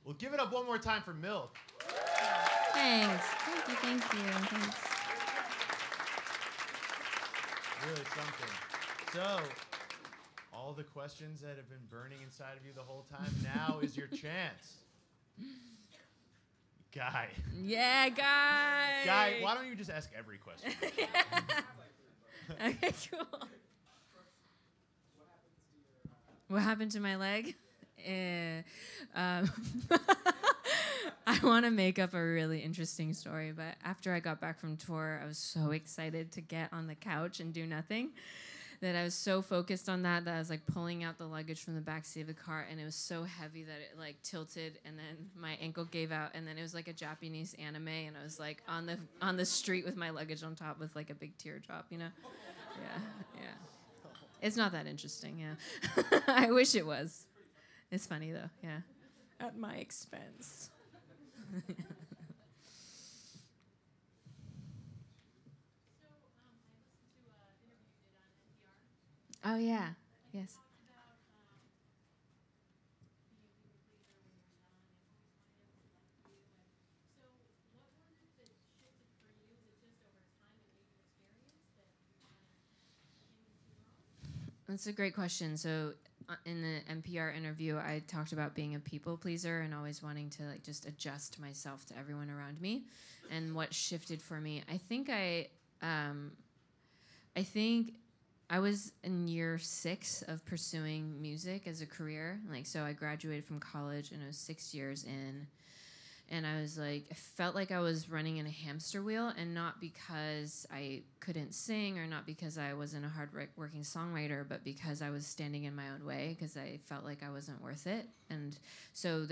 Well, give it up one more time for Milk. Thanks. Thank you. Thanks. Really something. So, all the questions that have been burning inside of you the whole time, now is your chance. Guy. Yeah, Guy. Guy, why don't you just ask every question? Okay, cool. What happened to my leg? I want to make up a really interesting story, but after I got back from tour, I was so excited to get on the couch and do nothing that I was so focused on that I was like pulling out the luggage from the backseat of the car, and it was so heavy that it like tilted, and then my ankle gave out, and then it was like a Japanese anime, and I was like on the street with my luggage on top with like a big teardrop, you know? Yeah. It's not that interesting, yeah. I wish it was. It's funny though, yeah. At my expense. Oh yeah, yes. That's a great question. So in the NPR interview, I talked about being a people pleaser and always wanting to like just adjust myself to everyone around me. And what shifted for me, I think I was in year 6 of pursuing music as a career. Like, so I graduated from college and I was 6 years in. And I was like, I felt like I was running in a hamster wheel, and not because I couldn't sing or not because I wasn't a hard-working songwriter, but because I was standing in my own way because I felt like I wasn't worth it. And so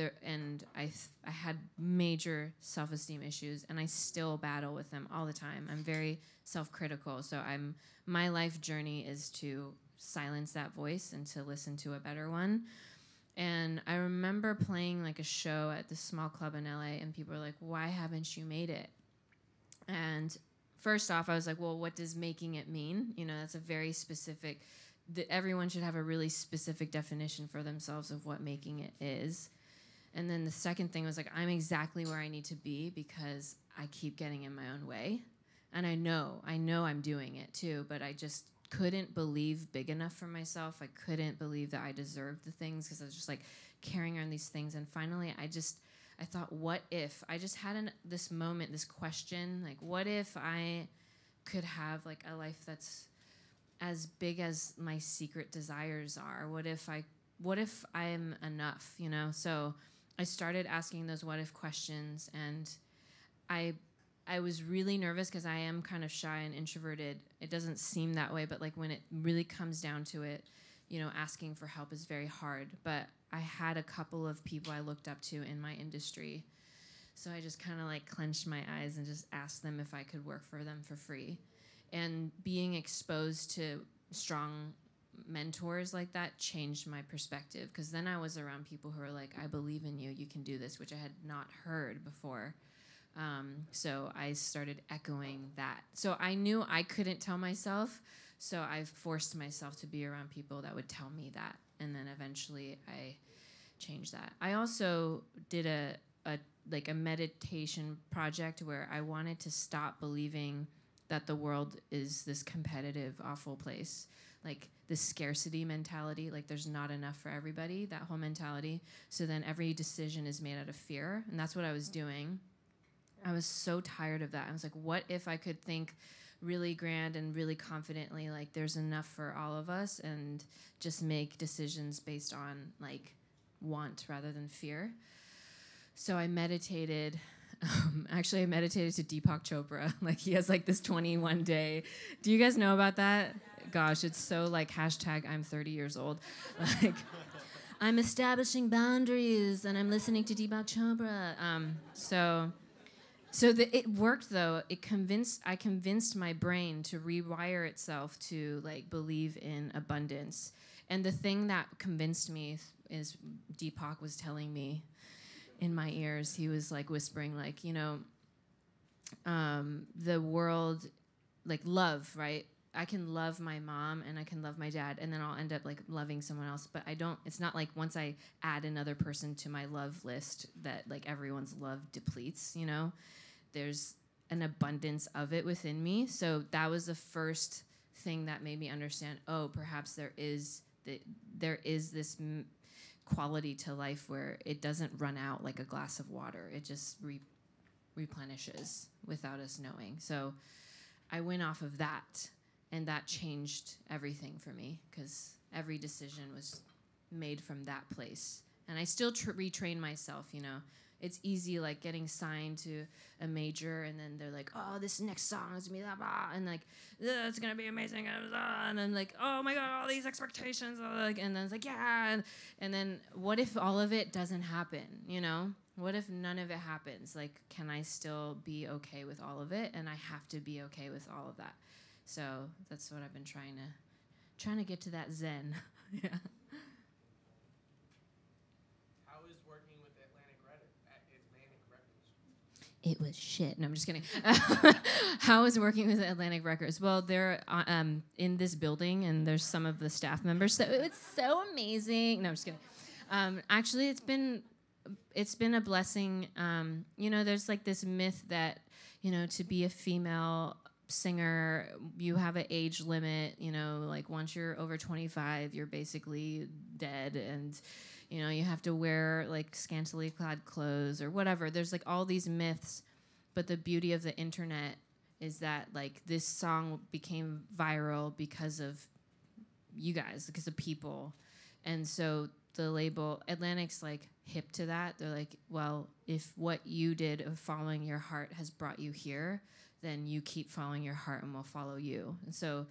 I had major self-esteem issues, and I still battle with them all the time. I'm very self-critical, so my life journey is to silence that voice and to listen to a better one. And I remember playing like a show at this small club in LA, and people were like, why haven't you made it? And first off, I was like, well, what does making it mean? You know, that's a very specific, everyone should have a really specific definition for themselves of what making it is. And then the second thing was like, I'm exactly where I need to be because I keep getting in my own way. And I know I'm doing it too, but I just couldn't believe big enough for myself. I couldn't believe that I deserved the things because I was just like carrying around these things. And finally, I thought, what if? I just had this moment, this question, like, what if I could have like a life that's as big as my secret desires are? What if I'm enough, you know? So I started asking those what if questions, and I was really nervous because I am kind of shy and introverted. It doesn't seem that way, but like when it really comes down to it, you know, asking for help is very hard. But I had a couple of people I looked up to in my industry. So I just kind of like clenched my eyes and just asked them if I could work for them for free. And being exposed to strong mentors like that changed my perspective, because then I was around people who were like, I believe in you, you can do this, which I had not heard before. So I started echoing that. So I knew I couldn't tell myself, so I forced myself to be around people that would tell me that, and then eventually I changed that. I also did a meditation project where I wanted to stop believing that the world is this competitive, awful place. Like this scarcity mentality, like there's not enough for everybody, that whole mentality. So then every decision is made out of fear, and that's what I was doing. I was so tired of that. I was like, what if I could think really grand and really confidently, like there's enough for all of us, and just make decisions based on like want rather than fear. So I meditated. Actually, I meditated to Deepak Chopra. Like he has like this 21 day. Do you guys know about that? Gosh, it's so like hashtag I'm 30 years old. Like I'm establishing boundaries and I'm listening to Deepak Chopra. So it worked though. I convinced my brain to rewire itself to like believe in abundance. And the thing that convinced me is Deepak was telling me in my ears. He was like whispering, like, you know, the world, like love, right? I can love my mom and I can love my dad, and then I'll end up like loving someone else. But I don't. It's not like once I add another person to my love list that like everyone's love depletes. You know, there's an abundance of it within me. So that was the first thing that made me understand. Oh, perhaps there is this quality to life where it doesn't run out like a glass of water. It just replenishes without us knowing. So I went off of that, and that changed everything for me because every decision was made from that place. And I still retrain myself, you know. It's easy, like, getting signed to a major, and then they're like, oh, this next song is going to be blah, blah, and, like, it's going to be amazing, and I'm like, oh, my God, all these expectations, and then it's like, yeah, and then what if all of it doesn't happen, you know? What if none of it happens? Like, can I still be okay with all of it? And I have to be okay with all of that. So that's what I've been trying to get to that zen. Yeah. How is working with Atlantic Records? It was shit. No, I'm just kidding. How is working with Atlantic Records? Well, they're in this building, and there's some of the staff members. So it's so amazing. No, I'm just kidding. Actually, it's been a blessing. You know, there's like this myth that, you know, to be a female singer, you have an age limit. You know, like once you're over 25, you're basically dead, and you know, you have to wear like scantily clad clothes or whatever. There's like all these myths, but the beauty of the internet is that like this song became viral because of you guys, because of people. And so the label Atlantic's like hip to that. They're like, well, if what you did of following your heart has brought you here, then you keep following your heart and we'll follow you. And so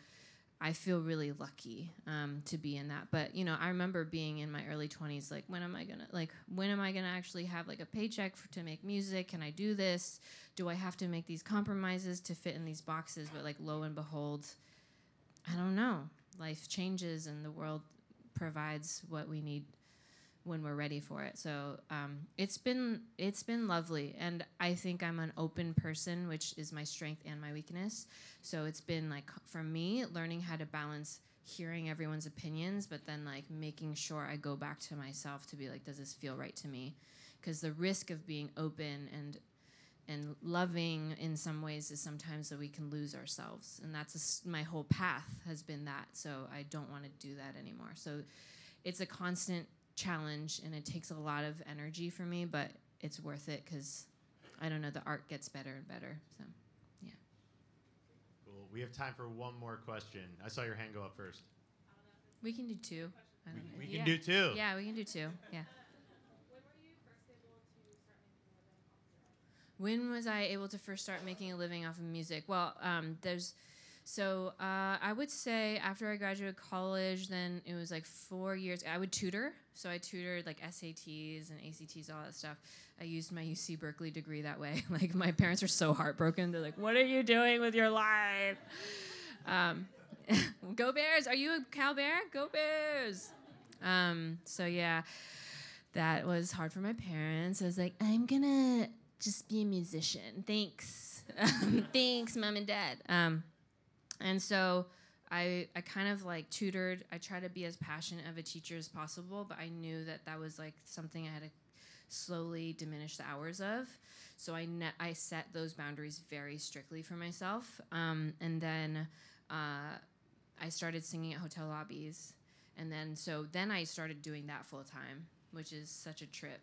I feel really lucky to be in that. But, you know, I remember being in my early 20s, like, when am I gonna actually have like a paycheck to make music? Can I do this? Do I have to make these compromises to fit in these boxes? But like, lo and behold, I don't know. Life changes and the world provides what we need when we're ready for it. So it's been lovely, and I think I'm an open person, which is my strength and my weakness. So it's been like, for me, learning how to balance hearing everyone's opinions, but then like making sure I go back to myself to be like, does this feel right to me? Because the risk of being open and loving in some ways is sometimes that we can lose ourselves, and that's my whole path has been that. So I don't want to do that anymore. So it's a constant challenge, and it takes a lot of energy for me, but it's worth it because I don't know, the art gets better and better. So yeah. Cool. We have time for one more question. I saw your hand go up first. We can do two. We can do two. Yeah, we can do two. Yeah. When was I able to first start making a living off of music? Well, I would say after I graduated college, then it was like 4 years. I would tutor. So I tutored like SATs and ACTs, all that stuff. I used my UC Berkeley degree that way. Like, my parents are so heartbroken. They're like, what are you doing with your life? Go Bears. Are you a Cal Bear? Go Bears. So yeah, that was hard for my parents. I was like, I'm going to just be a musician. Thanks. Thanks, Mom and Dad. And so I kind of like tutored. I tried to be as passionate of a teacher as possible, but I knew that was like something I had to slowly diminish the hours of. So I set those boundaries very strictly for myself. And then I started singing at hotel lobbies. And then I started doing that full time, which is such a trip.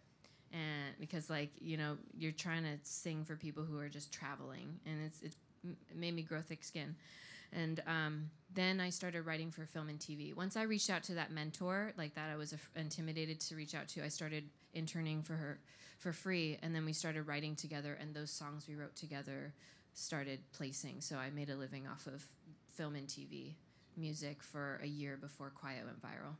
And because, like, you know, you're trying to sing for people who are just traveling, and it made me grow thick skin. And then I started writing for film and TV. Once I reached out to that mentor, like that I was intimidated to reach out to, I started interning for her for free, and then we started writing together, and those songs we wrote together started placing. So I made a living off of film and TV music for a year before Quiet went viral.